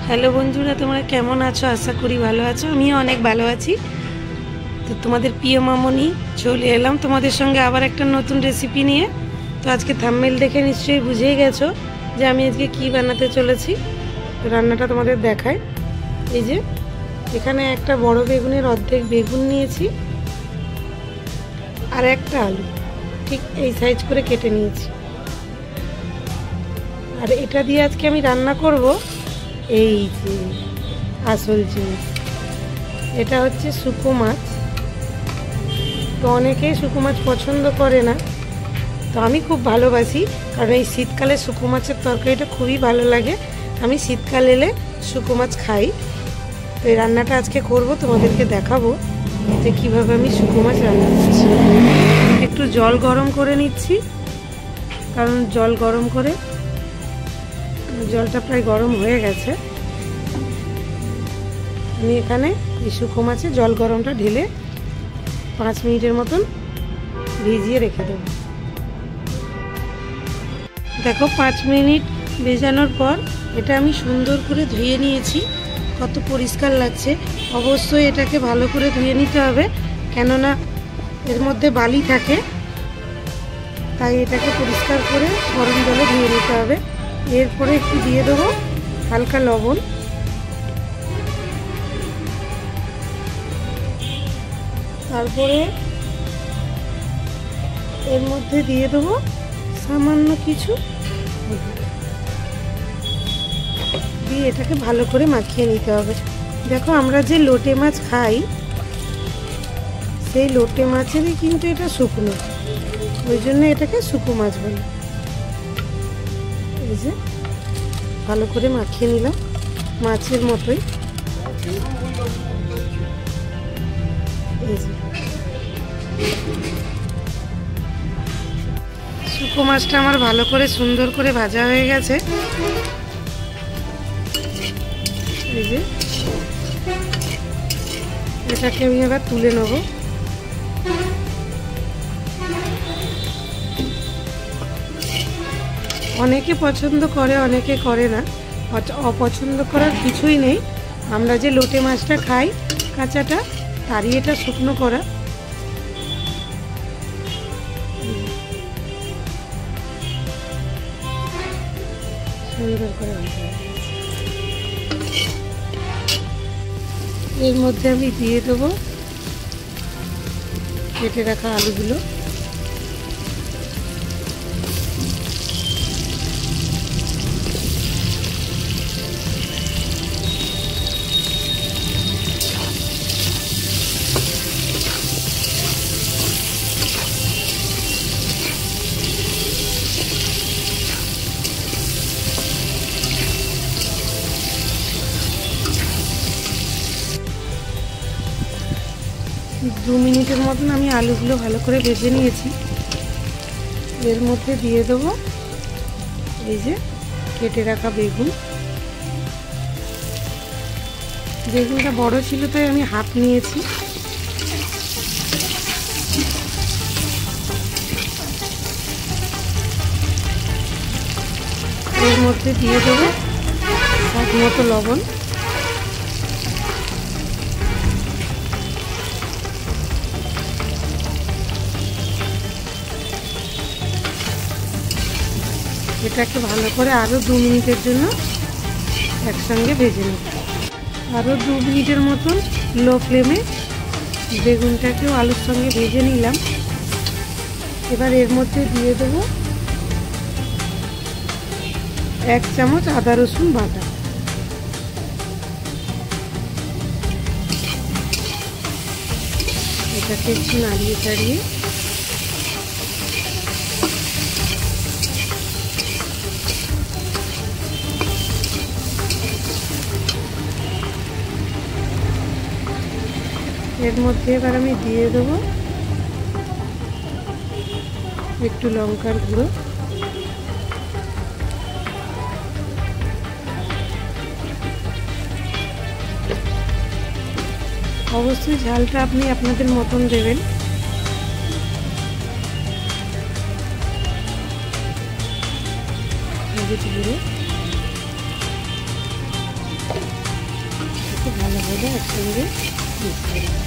Hello বন্ধুরা, তোমরা কেমন আছো? আশা করি ভালো আছো। আমিও অনেক ভালো আছি। তো তোমাদের প্রিয় মামনি চলে এলাম তোমাদের সঙ্গে আবার একটা নতুন রেসিপি নিয়ে। তো আজকে থাম্বনেল দেখে নিশ্চয়ই বুঝেই গেছো যে আমি আজকে কি বানাতে চলেছি। তো রান্নাটা তোমাদের দেখাই। এই যে এখানে একটা বড় বেগুনের অর্ধেক বেগুন নিয়েছি আর একটা আলু ঠিক এই সাইজ করে কেটে নিয়েছি। আর এটা দিয়ে আজকে আমি রান্না করব এই যে আসল জিনিস, এটা হচ্ছে শুকো মাছ। তো অনেকেই শুকো মাছ পছন্দ করে না, তো আমি খুব ভালোবাসি, কারণ এই শীতকালে শুকো মাছের তরকারিটা খুবই ভালো লাগে। আমি শীতকাল এলে শুকো মাছ খাই। তো এই রান্নাটা আজকে করব, তোমাদেরকে দেখাবো যে কীভাবে আমি শুকো মাছ রান্না করছি। একটু জল গরম করে নিচ্ছি, কারণ জল গরম করে জলটা প্রায় গরম হয়ে গেছে। আমি এখানে এই শুকো মাছে জল গরমটা ঢেলে 5 মিনিটের মতন ভিজিয়ে রেখে দেব। দেখো 5 মিনিট ভেজানোর পর এটা আমি সুন্দর করে ধুয়ে নিয়েছি। কত পরিষ্কার লাগছে। অবশ্যই এটাকে ভালো করে ধুয়ে নিতে হবে, কেননা এর মধ্যে বালি থাকে, তাই এটাকে পরিষ্কার করে গরম জলে ধুয়ে নিতে হবে। এরপরে একটু দিয়ে দেবো হালকা লবণ, তারপরে এর মধ্যে দিয়ে দেবো সামান্য কিছু, দিয়ে এটাকে ভালো করে মাখিয়ে নিতে হবে। দেখো আমরা যে লোটে মাছ খাই, সেই লোটে মাছেরই কিন্তু এটা শুকনো, ওই জন্য এটাকে শুকো মাছ বলে। এই যে ভালো করে মাখিয়ে নিলাম মাছের মতোই। এই যে শুকো মাছটা আমার ভালো করে সুন্দর করে ভাজা হয়ে গেছে। এই যে এটাকে আমি এবার তুলে নেব। অনেকে পছন্দ করে, অনেকে করে না। অপছন্দ করার কিছুই নেই। আমরা যে লোটে মাছটা খাই কাঁচাটা, তারই এটা শুকনো করা। সুন্দর করে এর মধ্যে আমি দিয়ে দেবো কেটে রাখা আলুগুলো। দু মিনিটের মতন আমি আলুগুলো ভালো করে ভেজে নিয়েছি। এর মধ্যে দিয়ে দেবো এই যে কেটে রাখা বেগুন। বেগুনটা বড় ছিল তাই আমি হাফ নিয়েছি। এর মধ্যে দিয়ে দেবো স্বাদ মতো লবণ, এটাকে ভালো করে আরও 2 মিনিটের জন্য একসঙ্গে ভেজে নেব। আরও 2 মিনিটের মতন লো ফ্লেমে বেগুনটাকেও আলুর সঙ্গে ভেজে নিলাম। এবার এর মধ্যে দিয়ে দেবো 1 চামচ আদা রসুন বাটা। এটাকে একটু নাড়িয়ে চাড়িয়ে এর মধ্যে এবার আমি দিয়ে দেবো একটু লঙ্কার গুঁড়ো, অবশ্যই ঝালটা আপনি আপনাদের মতন দেবেন। হলুদ গুঁড়ো, ভাজা একসঙ্গে মিক্স করে দেবো।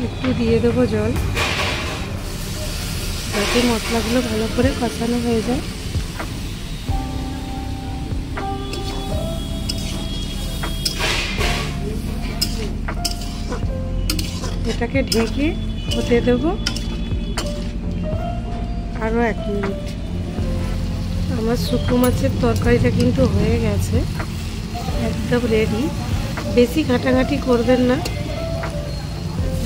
একটু দিয়ে দেবো জল, যাতে মশলাগুলো ভালো করে কষানো হয়ে যায়। এটাকে ঢেকে হতে দেবো আরও 1 মিনিট। আমার শুকনো মাছের তরকারিটা কিন্তু হয়ে গেছে, একদম রেডি। বেশি ঘাটাঘাটি করবেন না,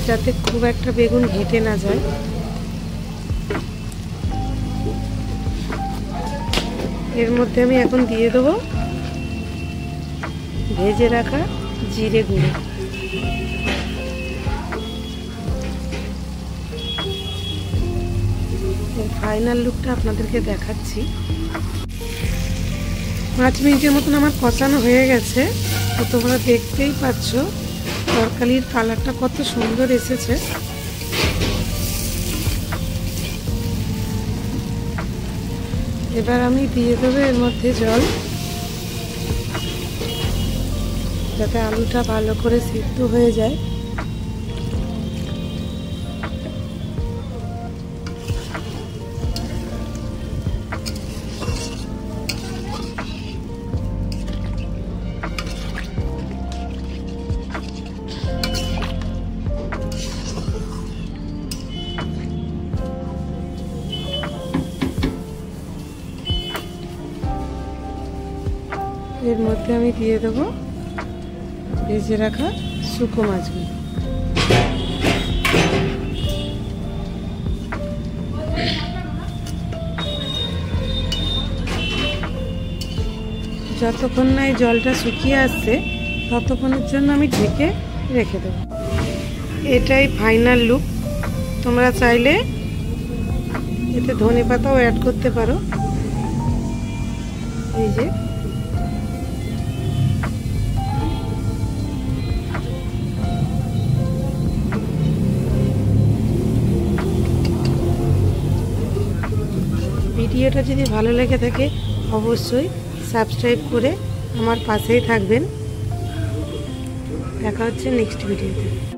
যাতে খুব একটা বেগুন ঘেটে না যায়। এর মধ্যে আমি এখন দিয়ে দেবো ভেজে রাখা জিরে গুঁড়ো। ফাইনাল লুকটা আপনাদেরকে দেখাচ্ছি। 5 মিনিটের মতন আমার কষানো হয়ে গেছে। তো তোমরা দেখতেই পাচ্ছ তরকারির কালারটা কত সুন্দর এসেছে। এবার আমি দিয়ে দেবো এর মধ্যে জল, যাতে আলুটা ভালো করে সিদ্ধ হয়ে যায়। এর মধ্যে আমি দিয়ে দেবো ভেজে রাখা শুকনো মাছগুলো। যতক্ষণ না এই জলটা শুকিয়ে আসছে ততক্ষণের জন্য আমি ঢেকে রেখে দেবো। এটাই ফাইনাল লুক। তোমরা চাইলে এতে ধনেপাতাও অ্যাড করতে পারো। এই যে ভিডিওটা যদি ভালো লেগে থাকে অবশ্যই সাবস্ক্রাইব করে আমার পাশেই থাকবেন। দেখা হচ্ছে নেক্সট ভিডিওতে।